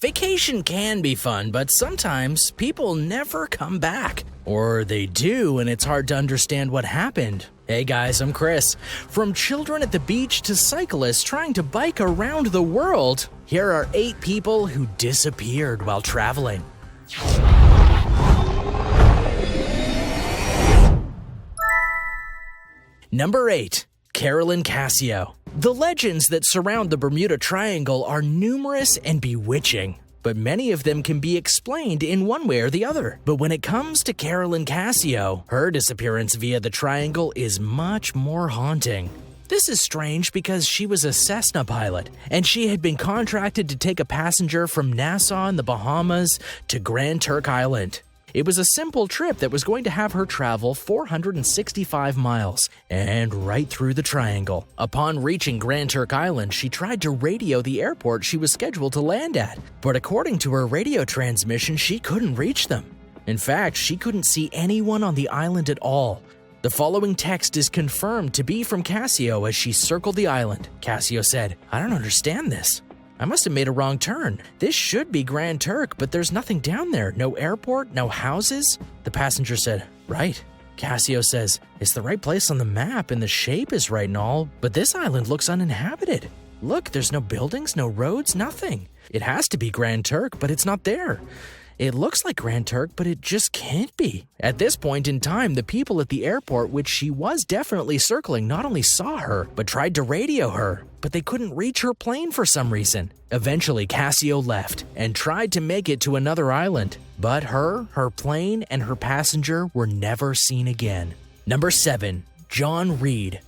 Vacation can be fun, but sometimes people never come back. Or they do, and it's hard to understand what happened. Hey guys, I'm Chris. From children at the beach to cyclists trying to bike around the world, here are 8 people who disappeared while traveling. Number 8. Carolyn Cascio. The legends that surround the Bermuda Triangle are numerous and bewitching, but many of them can be explained in one way or the other. But when it comes to Carolyn Cascio, her disappearance via the triangle is much more haunting. This is strange because she was a Cessna pilot, and she had been contracted to take a passenger from Nassau in the Bahamas to Grand Turk Island. It was a simple trip that was going to have her travel 465 miles and right through the triangle. Upon reaching Grand Turk Island, she tried to radio the airport she was scheduled to land at, but according to her radio transmission, she couldn't reach them. In fact, she couldn't see anyone on the island at all. The following text is confirmed to be from Cascio as she circled the island. Cascio said, "I don't understand this. I must have made a wrong turn. This should be Grand Turk, but there's nothing down there. No airport, no houses." The passenger said, "Right." Cascio says, "It's the right place on the map and the shape is right and all, but this island looks uninhabited. Look, there's no buildings, no roads, nothing. It has to be Grand Turk, but it's not there. It looks like Grand Turk, but it just can't be." At this point in time, the people at the airport, which she was definitely circling, not only saw her, but tried to radio her, but they couldn't reach her plane for some reason. Eventually, Cascio left and tried to make it to another island, but her plane, and her passenger were never seen again. Number 7. John Reed.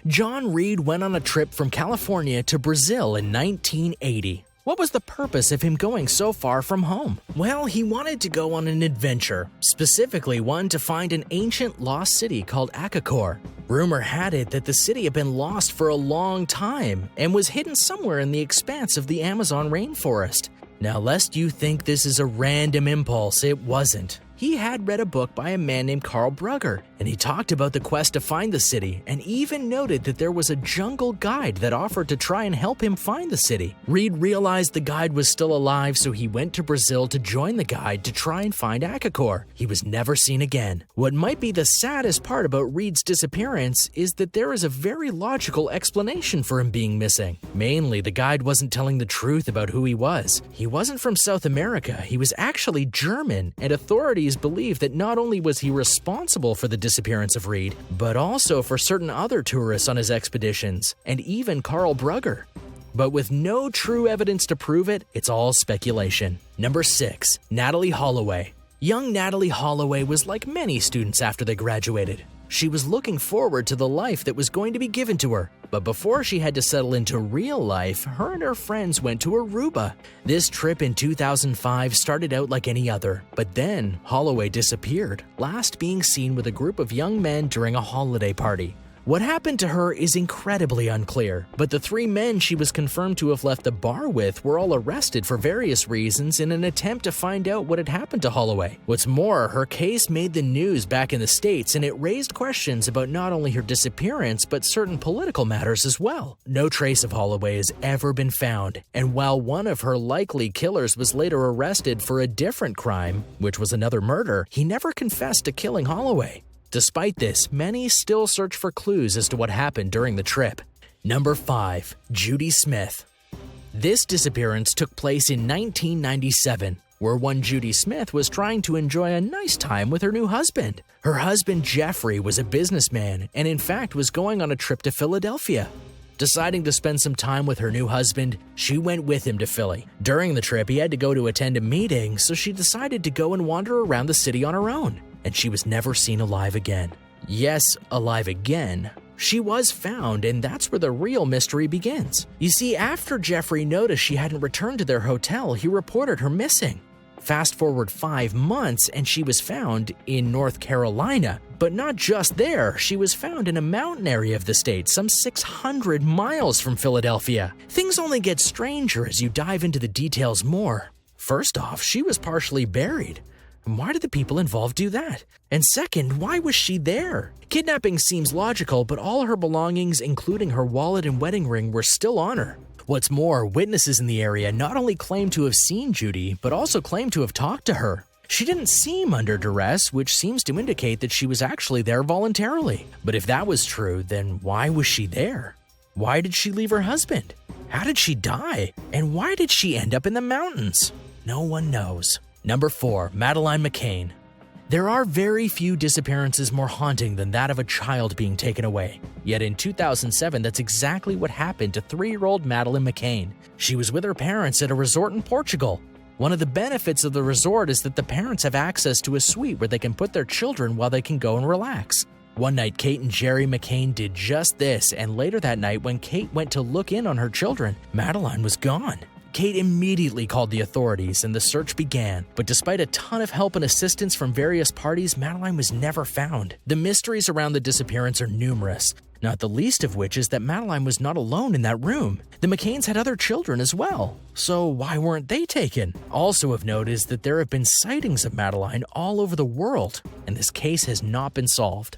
John Reed went on a trip from California to Brazil in 1980. What was the purpose of him going so far from home? Well, he wanted to go on an adventure, specifically one to find an ancient lost city called Acacor. Rumor had it that the city had been lost for a long time and was hidden somewhere in the expanse of the Amazon rainforest. Now, lest you think this is a random impulse, it wasn't. He had read a book by a man named Carl Brugger, and he talked about the quest to find the city and even noted that there was a jungle guide that offered to try and help him find the city. Reed realized the guide was still alive, so he went to Brazil to join the guide to try and find Acacor. He was never seen again. What might be the saddest part about Reed's disappearance is that there is a very logical explanation for him being missing. Mainly, the guide wasn't telling the truth about who he was. He wasn't from South America, he was actually German, and authorities believe that not only was he responsible for the disappearance of Reed, but also for certain other tourists on his expeditions, and even Carl Brugger. But with no true evidence to prove it, it's all speculation. Number 6. Natalee Holloway. Young Natalee Holloway was like many students after they graduated. She was looking forward to the life that was going to be given to her. But before she had to settle into real life, her and her friends went to Aruba. This trip in 2005 started out like any other, but then Holloway disappeared, last being seen with a group of young men during a holiday party. What happened to her is incredibly unclear, but the 3 men she was confirmed to have left the bar with were all arrested for various reasons in an attempt to find out what had happened to Holloway. What's more, her case made the news back in the States, and it raised questions about not only her disappearance, but certain political matters as well. No trace of Holloway has ever been found, and while one of her likely killers was later arrested for a different crime, which was another murder, he never confessed to killing Holloway. Despite this, many still search for clues as to what happened during the trip. Number 5. Judy Smith. This disappearance took place in 1997, where one Judy Smith was trying to enjoy a nice time with her new husband. Her husband Jeffrey was a businessman and in fact was going on a trip to Philadelphia. Deciding to spend some time with her new husband, she went with him to Philly. During the trip, he had to go to attend a meeting, so she decided to go and wander around the city on her own. And she was never seen alive again. Yes, alive again. She was found, and that's where the real mystery begins. You see, after Jeffrey noticed she hadn't returned to their hotel, he reported her missing. Fast forward 5 months, and she was found in North Carolina. But not just there, she was found in a mountain area of the state, some 600 miles from Philadelphia. Things only get stranger as you dive into the details more. First off, she was partially buried. Why did the people involved do that? And second, why was she there? Kidnapping seems logical, but all her belongings, including her wallet and wedding ring, were still on her. What's more, witnesses in the area not only claimed to have seen Judy, but also claimed to have talked to her. She didn't seem under duress, which seems to indicate that she was actually there voluntarily. But if that was true, then why was she there? Why did she leave her husband? How did she die? And why did she end up in the mountains? No one knows. Number 4. Madeleine McCann. There are very few disappearances more haunting than that of a child being taken away. Yet in 2007, that's exactly what happened to 3-year-old Madeleine McCann. She was with her parents at a resort in Portugal. One of the benefits of the resort is that the parents have access to a suite where they can put their children while they can go and relax. One night, Kate and Jerry McCann did just this, and later that night, when Kate went to look in on her children, Madeleine was gone. Kate immediately called the authorities and the search began, but despite a ton of help and assistance from various parties, Madeleine was never found. The mysteries around the disappearance are numerous, not the least of which is that Madeleine was not alone in that room. The McCanns had other children as well, so why weren't they taken? Also of note is that there have been sightings of Madeleine all over the world, and this case has not been solved.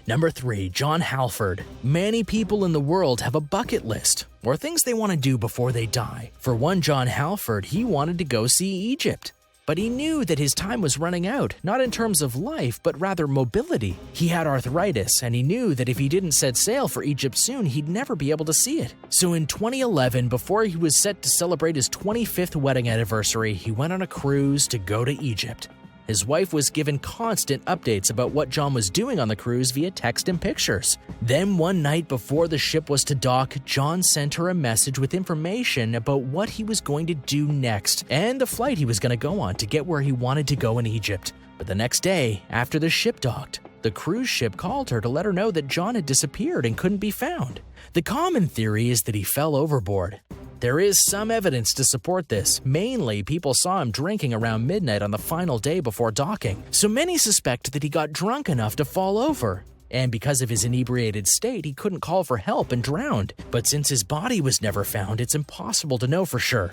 Number 3. John Halford. Many people in the world have a bucket list, or things they want to do before they die. For one, John Halford, he wanted to go see Egypt. But he knew that his time was running out, not in terms of life, but rather mobility. He had arthritis, and he knew that if he didn't set sail for Egypt soon, he'd never be able to see it. So in 2011, before he was set to celebrate his 25th wedding anniversary, he went on a cruise to go to Egypt. His wife was given constant updates about what John was doing on the cruise via text and pictures. Then one night before the ship was to dock, John sent her a message with information about what he was going to do next and the flight he was going to go on to get where he wanted to go in Egypt. But the next day, after the ship docked, the cruise ship called her to let her know that John had disappeared and couldn't be found. The common theory is that he fell overboard. There is some evidence to support this. Mainly, people saw him drinking around midnight on the final day before docking, so many suspect that he got drunk enough to fall over. And because of his inebriated state, he couldn't call for help and drowned. But since his body was never found, it's impossible to know for sure.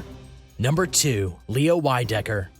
Number 2. Leo WIDICKER.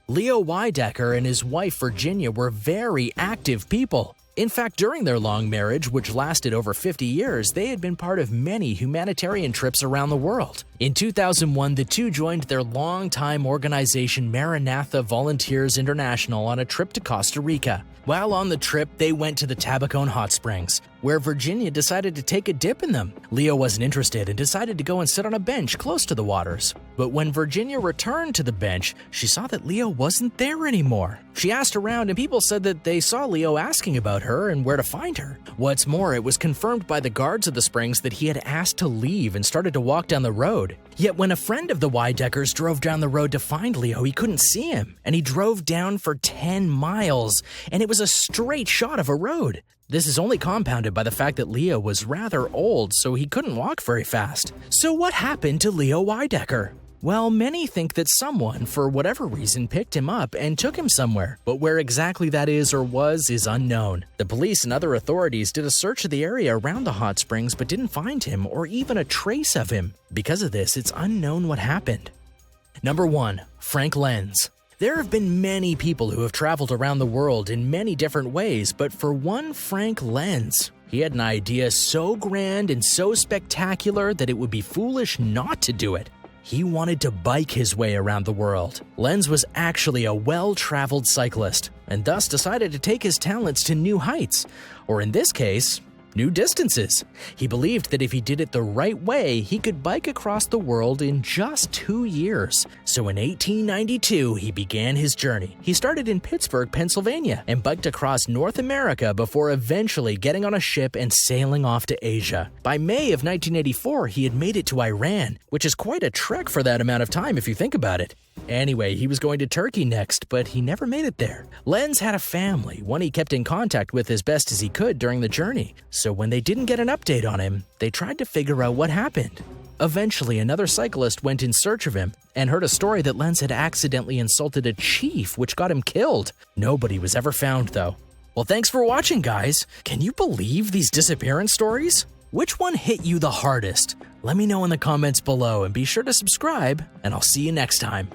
Leo WIDICKER and his wife Virginia were very active people. In fact, during their long marriage, which lasted over 50 years, they had been part of many humanitarian trips around the world. In 2001, the two joined their longtime organization Maranatha Volunteers International on a trip to Costa Rica. While on the trip, they went to the Tabacón hot springs, where Virginia decided to take a dip in them. Leo wasn't interested and decided to go and sit on a bench close to the waters. But when Virginia returned to the bench, she saw that Leo wasn't there anymore. She asked around and people said that they saw Leo asking about her and where to find her. What's more, it was confirmed by the guards of the springs that he had asked to leave and started to walk down the road. Yet when a friend of the WIDICKERs drove down the road to find Leo, he couldn't see him, and he drove down for 10 miles, and it was a straight shot of a road. This is only compounded by the fact that Leo was rather old, so he couldn't walk very fast. So what happened to Leo WIDICKER? Well, many think that someone, for whatever reason, picked him up and took him somewhere, but where exactly that is or was is unknown. The police and other authorities did a search of the area around the hot springs but didn't find him or even a trace of him. Because of this, it's unknown what happened. Number 1. Frank LENZ. There have been many people who have traveled around the world in many different ways, but for one Frank LENZ, he had an idea so grand and so spectacular that it would be foolish not to do it. He wanted to bike his way around the world. LENZ was actually a well-traveled cyclist, and thus decided to take his talents to new heights, or in this case, new distances. He believed that if he did it the right way, he could bike across the world in just 2 years. So in 1892, he began his journey. He started in Pittsburgh, Pennsylvania, and biked across North America before eventually getting on a ship and sailing off to Asia. By May of 1984, he had made it to Iran, which is quite a trek for that amount of time if you think about it. Anyway, he was going to Turkey next, but he never made it there. LENZ had a family, one he kept in contact with as best as he could during the journey. So when they didn't get an update on him, they tried to figure out what happened. Eventually, another cyclist went in search of him and heard a story that LENZ had accidentally insulted a chief, which got him killed. Nobody was ever found, though. Well, thanks for watching, guys. Can you believe these disappearance stories? Which one hit you the hardest? Let me know in the comments below and be sure to subscribe, and I'll see you next time.